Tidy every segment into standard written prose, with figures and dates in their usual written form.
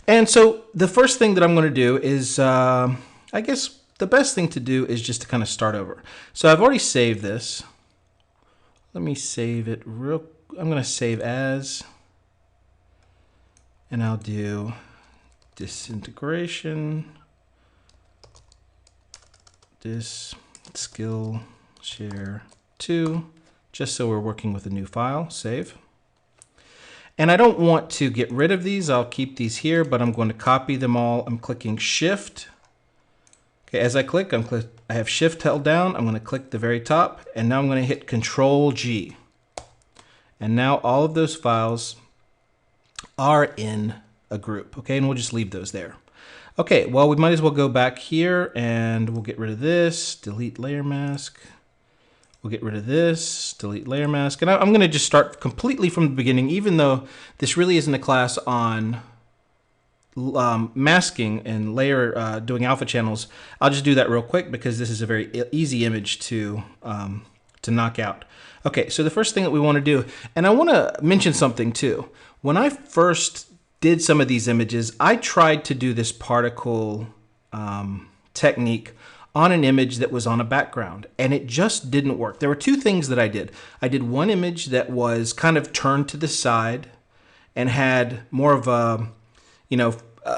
And so the first thing that I'm going to do is, I guess the best thing to do is just to kind of start over. So I've already saved this. Let me save it real. I'm going to save as, and I'll do disintegration, this skill share 2, just so we're working with a new file. Save. And I don't want to get rid of these. I'll keep these here, but I'm going to copy them all. I'm clicking Shift. Okay, as I click, I have Shift held down. I'm going to click the very top, and now I'm going to hit Control G. And now all of those files are in a group. Okay, and we'll just leave those there. Okay, well, we might as well go back here, and we'll get rid of this, delete layer mask. We'll get rid of this, delete layer mask. And I'm going to just start completely from the beginning, even though this really isn't a class on masking and layer doing alpha channels. I'll just do that real quick because this is a very easy image to knock out. Okay, so the first thing that we want to do, and I want to mention something too. When I first did some of these images, I tried to do this particle technique on an image that was on a background, and it just didn't work. There were two things that I did. I did one image that was kind of turned to the side and had more of a,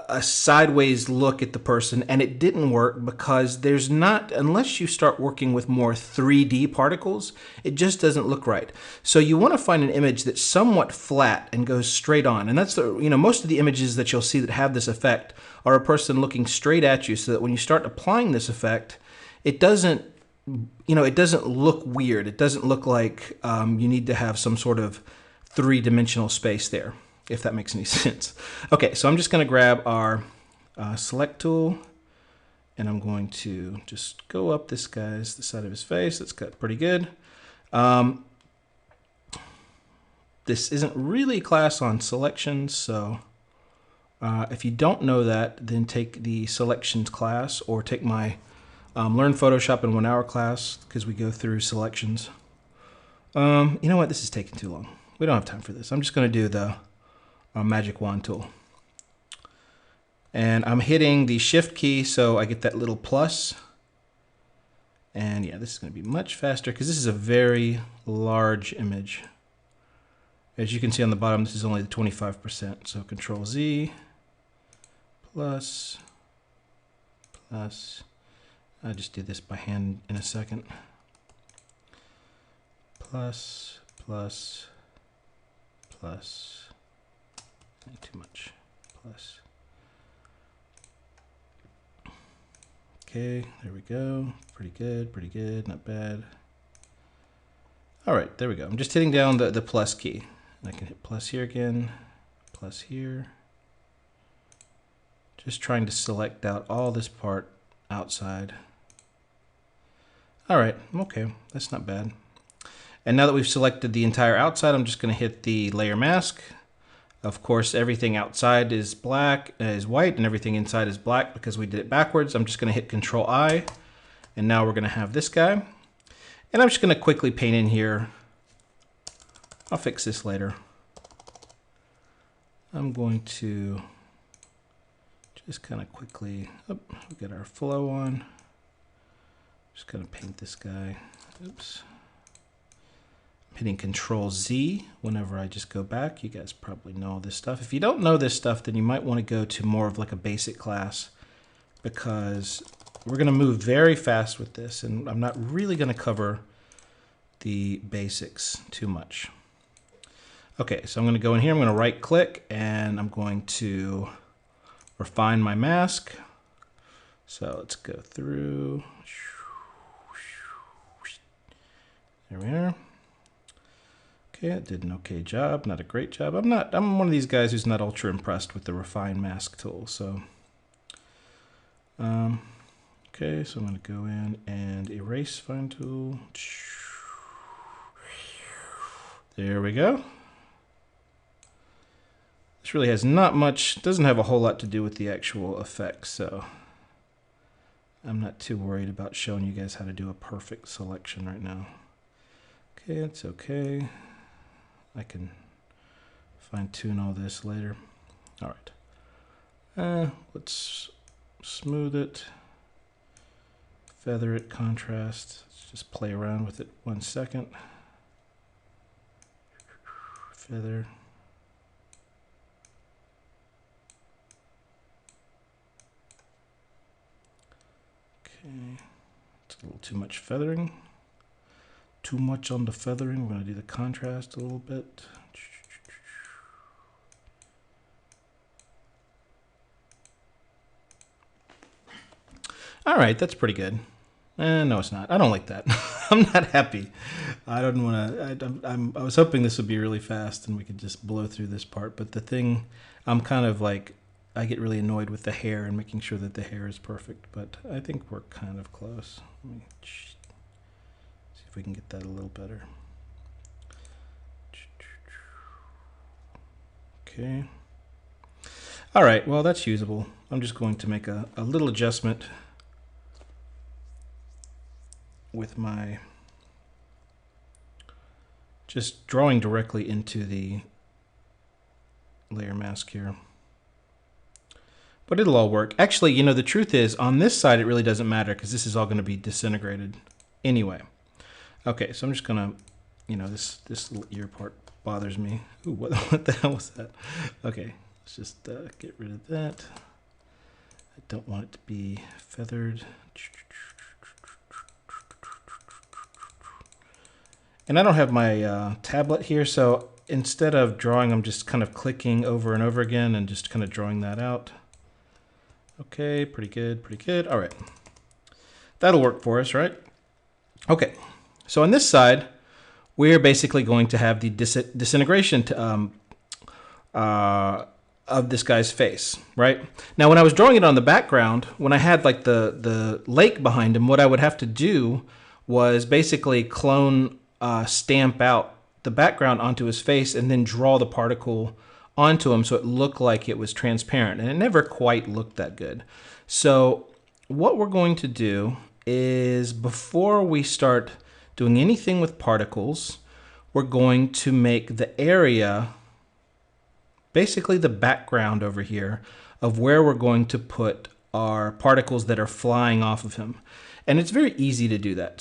a sideways look at the person, and it didn't work because there's not, unless you start working with more 3D particles, it just doesn't look right. So you want to find an image that's somewhat flat and goes straight on. And that's the, most of the images that you'll see that have this effect are a person looking straight at you, so that when you start applying this effect, it doesn't, it doesn't look weird. It doesn't look like you need to have some sort of three-dimensional space there, if that makes any sense. Okay, so I'm just going to grab our select tool, and I'm going to just go up the side of his face. That's got pretty good. This isn't really a class on selections, so if you don't know that, then take the selections class or take my Learn Photoshop in 1 hour class, because we go through selections. You know what? This is taking too long. We don't have time for this. I'm just going to do the magic wand tool. And I'm hitting the Shift key so I get that little plus. And yeah, this is going to be much faster because this is a very large image. As you can see on the bottom, this is only the 25%. So Control Z, plus. I'll just do this by hand in a second. Plus. Not too much. Plus. Okay, there we go. Pretty good, not bad. All right, there we go. I'm just hitting down the plus key. And I can hit plus here again, plus here. Just trying to select out all this part outside. All right, okay, that's not bad. And now that we've selected the entire outside, I'm just going to hit the layer mask. Of course, everything outside is white, and everything inside is black because we did it backwards. I'm just going to hit Control I, and now we're going to have this guy. And I'm just going to quickly paint in here. I'll fix this later. I'm going to just kind of quickly, we get our flow on. Just going to paint this guy. Oops. Hitting Control Z whenever I just go back. You guys probably know all this stuff. If you don't know this stuff, then you might want to go to more of like a basic class, because we're going to move very fast with this, and I'm not really going to cover the basics too much. Okay, so I'm going to go in here, I'm going to right click, and I'm going to refine my mask. So let's go through. There we are. Okay, it did an okay job, not a great job. I'm one of these guys who's not ultra impressed with the refine mask tool, so. Okay, so I'm gonna go in and erase fine tool. There we go. This really has not much, doesn't have a whole lot to do with the actual effects, so I'm not too worried about showing you guys how to do a perfect selection right now. Okay, it's okay. I can fine tune all this later. All right. Let's smooth it, feather it, contrast. Let's just play around with it 1 second. Feather. Okay, it's a little too much feathering. Too much on the feathering. We're going to do the contrast a little bit. All right, that's pretty good. No, it's not. I don't like that. I'm not happy. I don't want to. I was hoping this would be really fast and we could just blow through this part. But the thing, I'm kind of like, I get really annoyed with the hair and making sure that the hair is perfect. But I think we're kind of close. Let me see if we can get that a little better. Okay. All right, well, that's usable. I'm just going to make a little adjustment with my, just drawing directly into the layer mask here. But it'll all work. Actually, you know, the truth is on this side, it really doesn't matter because this is all going to be disintegrated anyway. Okay, so I'm just going to, you know, this little ear part bothers me. Ooh, what the hell was that? Okay, let's just get rid of that. I don't want it to be feathered. And I don't have my tablet here, so instead of drawing, I'm just kind of clicking over and over again and just kind of drawing that out. Okay, pretty good, pretty good. All right, that'll work for us, right? Okay, so on this side, we're basically going to have the disintegration of this guy's face, right? Now, when I was drawing it on the background, when I had like the lake behind him, what I would have to do was basically clone, stamp out the background onto his face and then draw the particle onto him so it looked like it was transparent, and it never quite looked that good. So what we're going to do is, before we start doing anything with particles, we're going to make the area, basically the background over here, of where we're going to put our particles that are flying off of him. And it's very easy to do that.